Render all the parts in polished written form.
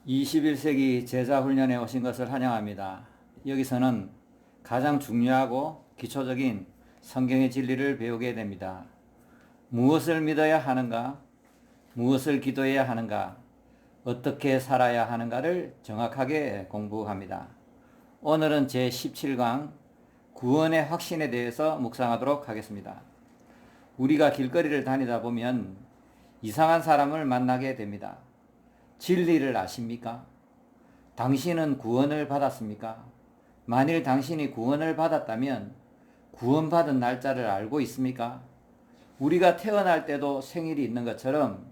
21세기 제자훈련에 오신 것을 환영합니다. 여기서는 가장 중요하고 기초적인 성경의 진리를 배우게 됩니다. 무엇을 믿어야 하는가? 무엇을 기도해야 하는가? 어떻게 살아야 하는가를 정확하게 공부합니다. 오늘은 제17강 구원의 확신에 대해서 묵상하도록 하겠습니다. 우리가 길거리를 다니다 보면 이상한 사람을 만나게 됩니다. 진리를 아십니까? 당신은 구원을 받았습니까? 만일 당신이 구원을 받았다면 구원받은 날짜를 알고 있습니까? 우리가 태어날 때도 생일이 있는 것처럼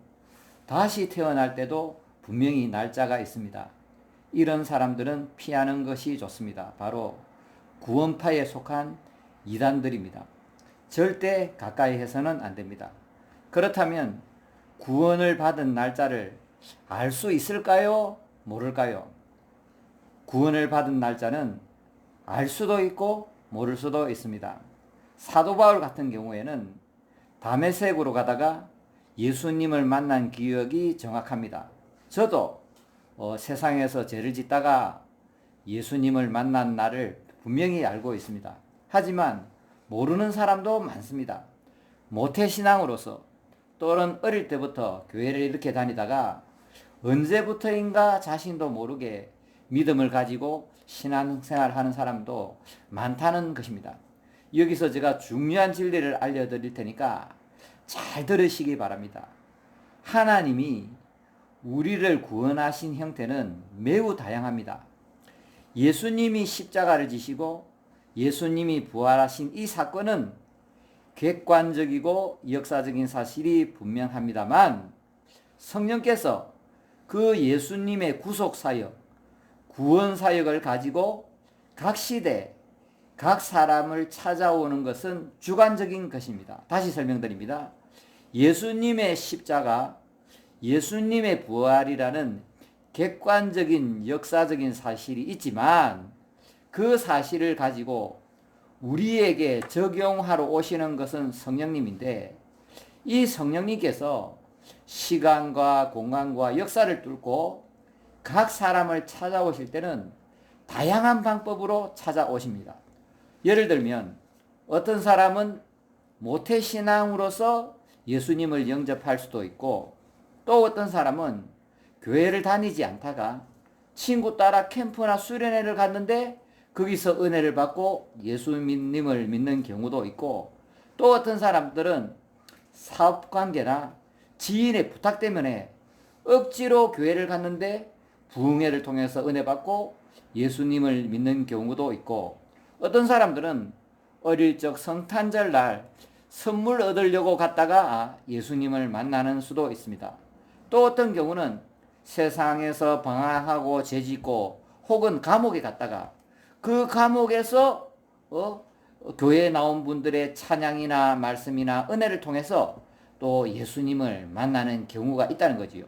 다시 태어날 때도 분명히 날짜가 있습니다. 이런 사람들은 피하는 것이 좋습니다. 바로 구원파에 속한 이단들입니다. 절대 가까이 해서는 안 됩니다. 그렇다면 구원을 받은 날짜를 알 수 있을까요? 모를까요? 구원을 받은 날짜는 알 수도 있고 모를 수도 있습니다. 사도 바울 같은 경우에는 다메섹으로 가다가 예수님을 만난 기억이 정확합니다. 저도 세상에서 죄를 짓다가 예수님을 만난 날을 분명히 알고 있습니다. 하지만 모르는 사람도 많습니다. 모태신앙으로서 또는 어릴 때부터 교회를 이렇게 다니다가 언제부터인가 자신도 모르게 믿음을 가지고 신앙생활하는 사람도 많다는 것입니다. 여기서 제가 중요한 진리를 알려드릴 테니까 잘 들으시기 바랍니다. 하나님이 우리를 구원하신 형태는 매우 다양합니다. 예수님이 십자가를 지시고 예수님이 부활하신 이 사건은 객관적이고 역사적인 사실이 분명합니다만 성령께서 그 예수님의 구속사역, 구원사역을 가지고 각 시대, 각 사람을 찾아오는 것은 주관적인 것입니다. 다시 설명드립니다. 예수님의 십자가, 예수님의 부활이라는 객관적인 역사적인 사실이 있지만 그 사실을 가지고 우리에게 적용하러 오시는 것은 성령님인데 이 성령님께서 시간과 공간과 역사를 뚫고 각 사람을 찾아오실 때는 다양한 방법으로 찾아오십니다. 예를 들면 어떤 사람은 모태신앙으로서 예수님을 영접할 수도 있고 또 어떤 사람은 교회를 다니지 않다가 친구 따라 캠프나 수련회를 갔는데 거기서 은혜를 받고 예수님을 믿는 경우도 있고 또 어떤 사람들은 사업관계나 지인의 부탁 때문에 억지로 교회를 갔는데 부흥회를 통해서 은혜 받고 예수님을 믿는 경우도 있고 어떤 사람들은 어릴 적 성탄절 날 선물 얻으려고 갔다가 예수님을 만나는 수도 있습니다. 또 어떤 경우는 세상에서 방황하고 죄짓고 혹은 감옥에 갔다가 그 감옥에서 교회에 나온 분들의 찬양이나 말씀이나 은혜를 통해서 또 예수님을 만나는 경우가 있다는 거지요.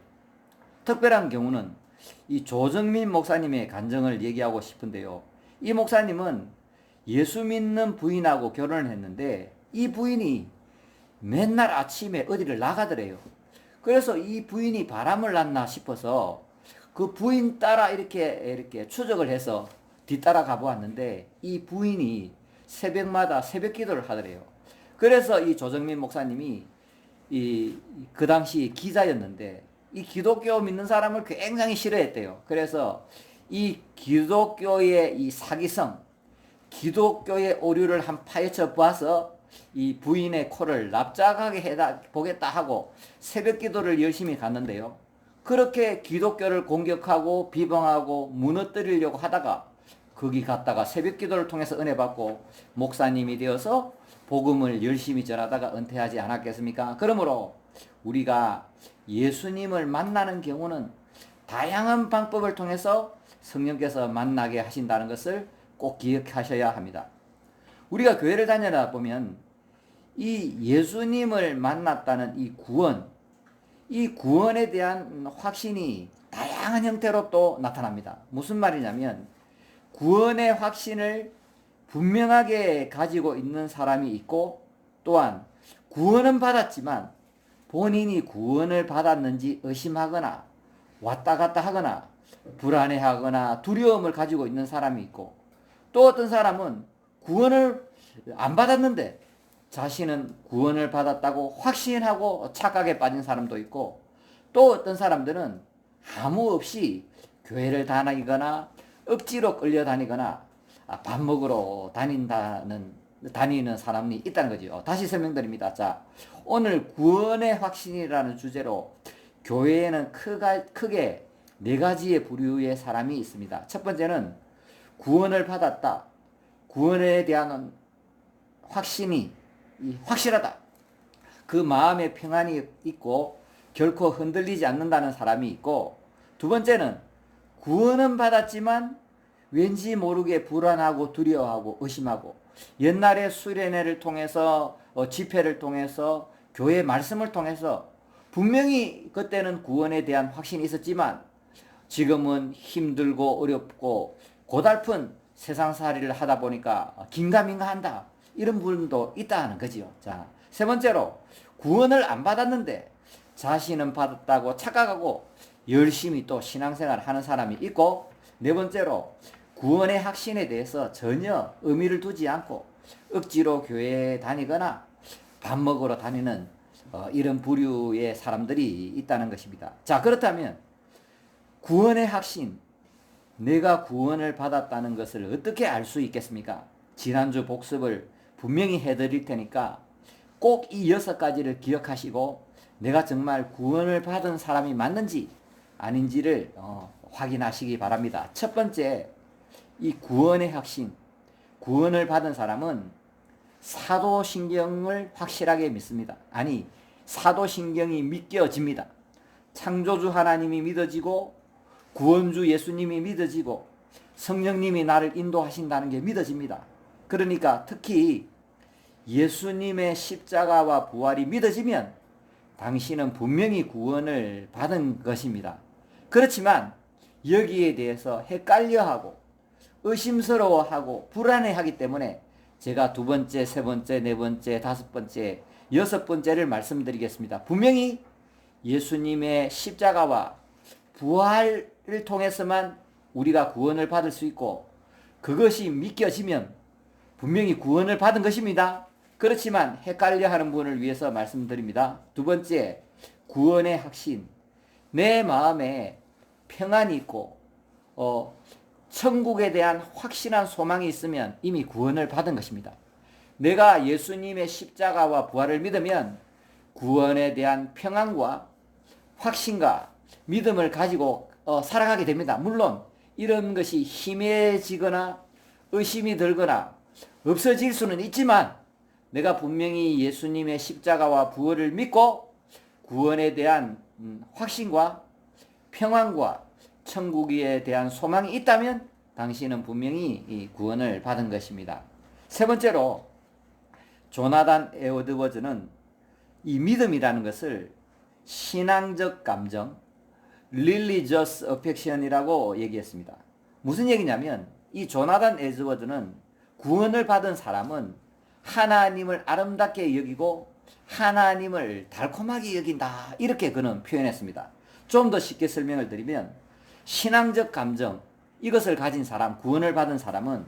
특별한 경우는 이 조정민 목사님의 간증을 얘기하고 싶은데요. 이 목사님은 예수 믿는 부인하고 결혼을 했는데 이 부인이 맨날 아침에 어디를 나가더래요. 그래서 이 부인이 바람을 났나 싶어서 그 부인 따라 이렇게 추적을 해서 뒤따라 가보았는데 이 부인이 새벽마다 새벽 기도를 하더래요. 그래서 이 조정민 목사님이 그 당시 기자였는데 이 기독교 믿는 사람을 굉장히 싫어했대요. 그래서 이 기독교의 이 사기성, 기독교의 오류를 한 파헤쳐 보아서 이 부인의 코를 납작하게 보겠다 하고 새벽 기도를 열심히 갔는데요. 그렇게 기독교를 공격하고 비방하고 무너뜨리려고 하다가 거기 갔다가 새벽 기도를 통해서 은혜 받고 목사님이 되어서 복음을 열심히 전하다가 은퇴하지 않았겠습니까? 그러므로 우리가 예수님을 만나는 경우는 다양한 방법을 통해서 성령께서 만나게 하신다는 것을 꼭 기억하셔야 합니다. 우리가 교회를 다니다 보면 이 예수님을 만났다는 이 구원에 대한 확신이 다양한 형태로 또 나타납니다. 무슨 말이냐면 구원의 확신을 분명하게 가지고 있는 사람이 있고 또한 구원은 받았지만 본인이 구원을 받았는지 의심하거나 왔다 갔다 하거나 불안해하거나 두려움을 가지고 있는 사람이 있고, 또 어떤 사람은 구원을 안 받았는데 자신은 구원을 받았다고 확신하고 착각에 빠진 사람도 있고, 또 어떤 사람들은 아무 없이 교회를 다니거나 억지로 끌려다니거나 밥 먹으러 다니는 사람이 있다는 거죠. 다시 설명드립니다. 자, 오늘 구원의 확신이라는 주제로 교회에는 크게 네 가지의 부류의 사람이 있습니다. 첫 번째는 구원을 받았다. 구원에 대한 확신이 확실하다. 그 마음에 평안이 있고 결코 흔들리지 않는다는 사람이 있고, 두 번째는 구원은 받았지만 왠지 모르게 불안하고 두려워하고 의심하고, 옛날에 수련회를 통해서 집회를 통해서 교회 말씀을 통해서 분명히 그때는 구원에 대한 확신이 있었지만 지금은 힘들고 어렵고 고달픈 세상살이를 하다 보니까 긴가민가한다, 이런 분도 있다는 거지요. 자, 세 번째로 구원을 안 받았는데 자신은 받았다고 착각하고 열심히 또 신앙생활 하는 사람이 있고, 네 번째로 구원의 확신에 대해서 전혀 의미를 두지 않고 억지로 교회에 다니거나 밥 먹으러 다니는 이런 부류의 사람들이 있다는 것입니다. 자, 그렇다면 구원의 확신, 내가 구원을 받았다는 것을 어떻게 알 수 있겠습니까? 지난주 복습을 분명히 해드릴 테니까 꼭 이 6가지를 기억하시고 내가 정말 구원을 받은 사람이 맞는지 아닌지를 확인하시기 바랍니다. 첫 번째, 이 구원의 확신, 구원을 받은 사람은 사도신경을 확실하게 믿습니다. 아니, 사도신경이 믿겨집니다. 창조주 하나님이 믿어지고 구원주 예수님이 믿어지고 성령님이 나를 인도하신다는 게 믿어집니다. 그러니까 특히 예수님의 십자가와 부활이 믿어지면 당신은 분명히 구원을 받은 것입니다. 그렇지만 여기에 대해서 헷갈려하고 의심스러워하고 불안해하기 때문에 제가 2번째, 3번째, 4번째, 5번째, 6번째를 말씀드리겠습니다. 분명히 예수님의 십자가와 부활을 통해서만 우리가 구원을 받을 수 있고 그것이 믿겨지면 분명히 구원을 받은 것입니다. 그렇지만 헷갈려하는 분을 위해서 말씀드립니다. 2번째, 구원의 확신. 내 마음에 평안이 있고 천국에 대한 확실한 소망이 있으면 이미 구원을 받은 것입니다. 내가 예수님의 십자가와 부활을 믿으면 구원에 대한 평안과 확신과 믿음을 가지고 살아가게 됩니다. 물론 이런 것이 희미해지거나 의심이 들거나 없어질 수는 있지만 내가 분명히 예수님의 십자가와 부활을 믿고 구원에 대한 확신과 평안과 천국에 대한 소망이 있다면 당신은 분명히 이 구원을 받은 것입니다. 세 번째로 조나단 에드워즈는 이 믿음이라는 것을 신앙적 감정, religious affection이라고 얘기했습니다. 무슨 얘기냐면 이 조나단 에드워즈는 구원을 받은 사람은 하나님을 아름답게 여기고 하나님을 달콤하게 여긴다, 이렇게 그는 표현했습니다. 좀 더 쉽게 설명을 드리면 신앙적 감정, 이것을 가진 사람, 구원을 받은 사람은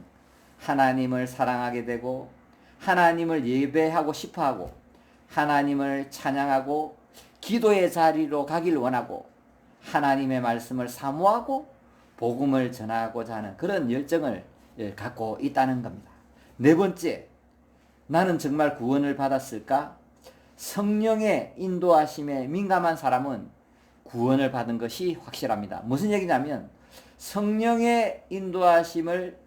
하나님을 사랑하게 되고 하나님을 예배하고 싶어하고 하나님을 찬양하고 기도의 자리로 가길 원하고 하나님의 말씀을 사모하고 복음을 전하고자 하는 그런 열정을 갖고 있다는 겁니다. 네 번째, 나는 정말 구원을 받았을까? 성령의 인도하심에 민감한 사람은 구원을 받은 것이 확실합니다. 무슨 얘기냐면 성령의 인도하심을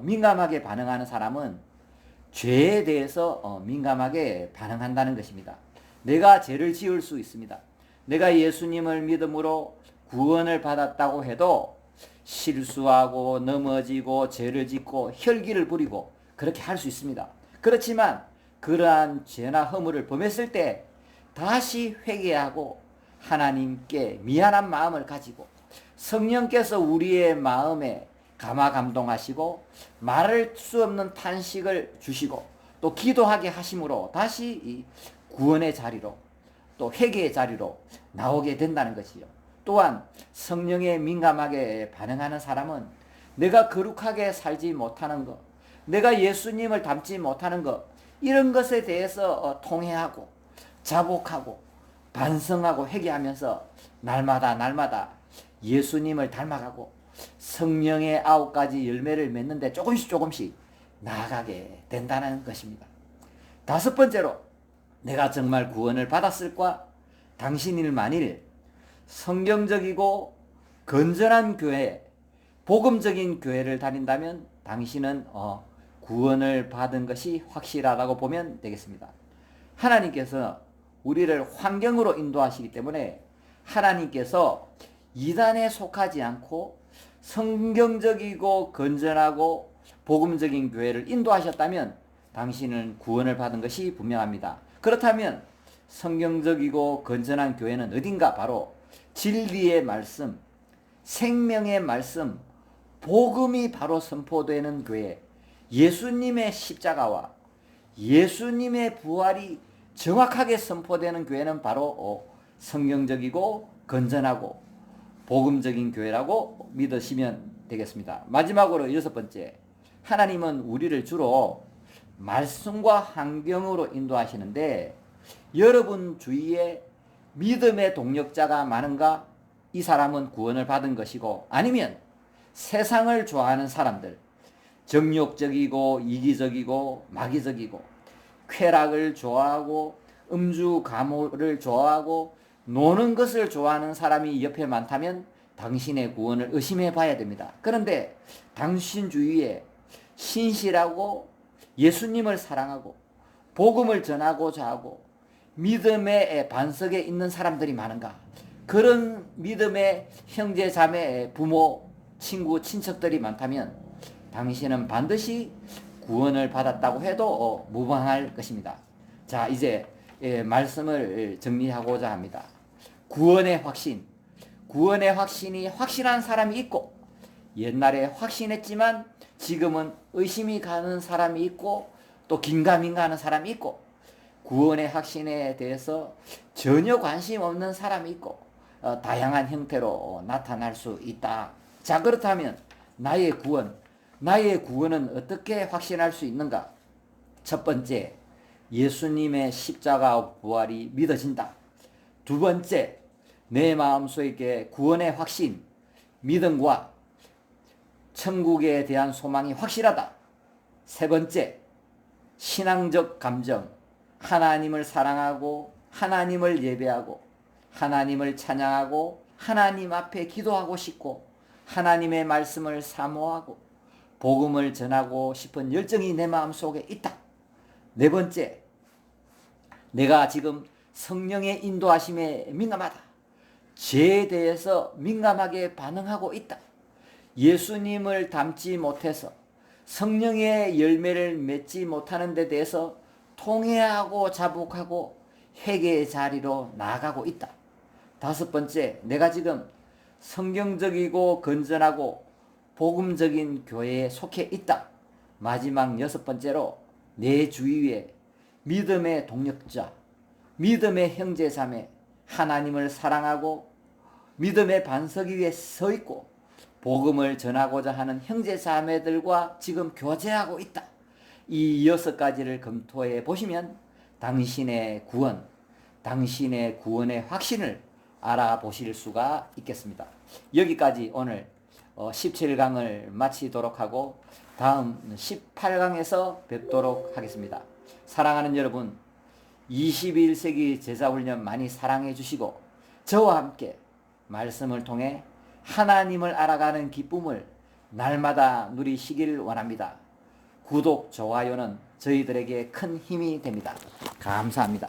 민감하게 반응하는 사람은 죄에 대해서 민감하게 반응한다는 것입니다. 내가 죄를 지을 수 있습니다. 내가 예수님을 믿음으로 구원을 받았다고 해도 실수하고 넘어지고 죄를 짓고 혈기를 부리고 그렇게 할 수 있습니다. 그렇지만 그러한 죄나 허물을 범했을 때 다시 회개하고 하나님께 미안한 마음을 가지고 성령께서 우리의 마음에 감화감동하시고 말할 수 없는 탄식을 주시고 또 기도하게 하심으로 다시 이 구원의 자리로 또 회개의 자리로 나오게 된다는 것이요. 또한 성령에 민감하게 반응하는 사람은 내가 거룩하게 살지 못하는 것, 내가 예수님을 닮지 못하는 것, 이런 것에 대해서 통회하고 자복하고 반성하고 회개하면서 날마다 예수님을 닮아가고 성령의 9가지 열매를 맺는데 조금씩 나아가게 된다는 것입니다. 5번째로, 내가 정말 구원을 받았을까? 당신이 만일 성경적이고 건전한 교회, 복음적인 교회를 다닌다면 당신은 구원을 받은 것이 확실하다고 보면 되겠습니다. 하나님께서 우리를 환경으로 인도하시기 때문에 하나님께서 이단에 속하지 않고 성경적이고 건전하고 복음적인 교회를 인도하셨다면 당신은 구원을 받은 것이 분명합니다. 그렇다면 성경적이고 건전한 교회는 어딘가? 바로 진리의 말씀, 생명의 말씀, 복음이 바로 선포되는 교회, 예수님의 십자가와 예수님의 부활이 정확하게 선포되는 교회는 바로 성경적이고 건전하고 복음적인 교회라고 믿으시면 되겠습니다. 마지막으로 6번째, 하나님은 우리를 주로 말씀과 환경으로 인도하시는데 여러분 주위에 믿음의 동력자가 많은가? 이 사람은 구원을 받은 것이고, 아니면 세상을 좋아하는 사람들, 정욕적이고 이기적이고 마귀적이고 쾌락을 좋아하고 음주 가무를 좋아하고 노는 것을 좋아하는 사람이 옆에 많다면 당신의 구원을 의심해 봐야 됩니다. 그런데 당신 주위에 신실하고 예수님을 사랑하고 복음을 전하고자 하고 믿음의 반석에 있는 사람들이 많은가? 그런 믿음의 형제 자매 부모 친구 친척들이 많다면 당신은 반드시 구원을 받았다고 해도 무방할 것입니다. 자, 이제 말씀을 정리하고자 합니다. 구원의 확신, 구원의 확신이 확실한 사람이 있고 옛날에 확신했지만 지금은 의심이 가는 사람이 있고 또 긴가민가하는 사람이 있고 구원의 확신에 대해서 전혀 관심 없는 사람이 있고 다양한 형태로 나타날 수 있다. 자, 그렇다면 나의 구원은 어떻게 확신할 수 있는가? 첫 번째, 예수님의 십자가 부활이 믿어진다. 두 번째, 내 마음속에 구원의 확신, 믿음과 천국에 대한 소망이 확실하다. 세 번째, 신앙적 감정, 하나님을 사랑하고 하나님을 예배하고 하나님을 찬양하고 하나님 앞에 기도하고 싶고 하나님의 말씀을 사모하고 복음을 전하고 싶은 열정이 내 마음속에 있다. 네 번째, 내가 지금 성령의 인도하심에 민감하다. 죄에 대해서 민감하게 반응하고 있다. 예수님을 닮지 못해서 성령의 열매를 맺지 못하는 데 대해서 통회하고 자복하고 회개의 자리로 나아가고 있다. 다섯 번째, 내가 지금 성경적이고 건전하고 복음적인 교회에 속해 있다. 마지막 6번째로 내 주위에 믿음의 동력자, 믿음의 형제자매, 하나님을 사랑하고 믿음의 반석 위에 서 있고 복음을 전하고자 하는 형제자매들과 지금 교제하고 있다. 이 6가지를 검토해 보시면 당신의 구원의 확신을 알아보실 수가 있겠습니다. 여기까지 오늘 17강을 마치도록 하고 다음 18강에서 뵙도록 하겠습니다. 사랑하는 여러분, 21세기 제자훈련 많이 사랑해 주시고 저와 함께 말씀을 통해 하나님을 알아가는 기쁨을 날마다 누리시길 원합니다. 구독, 좋아요는 저희들에게 큰 힘이 됩니다. 감사합니다.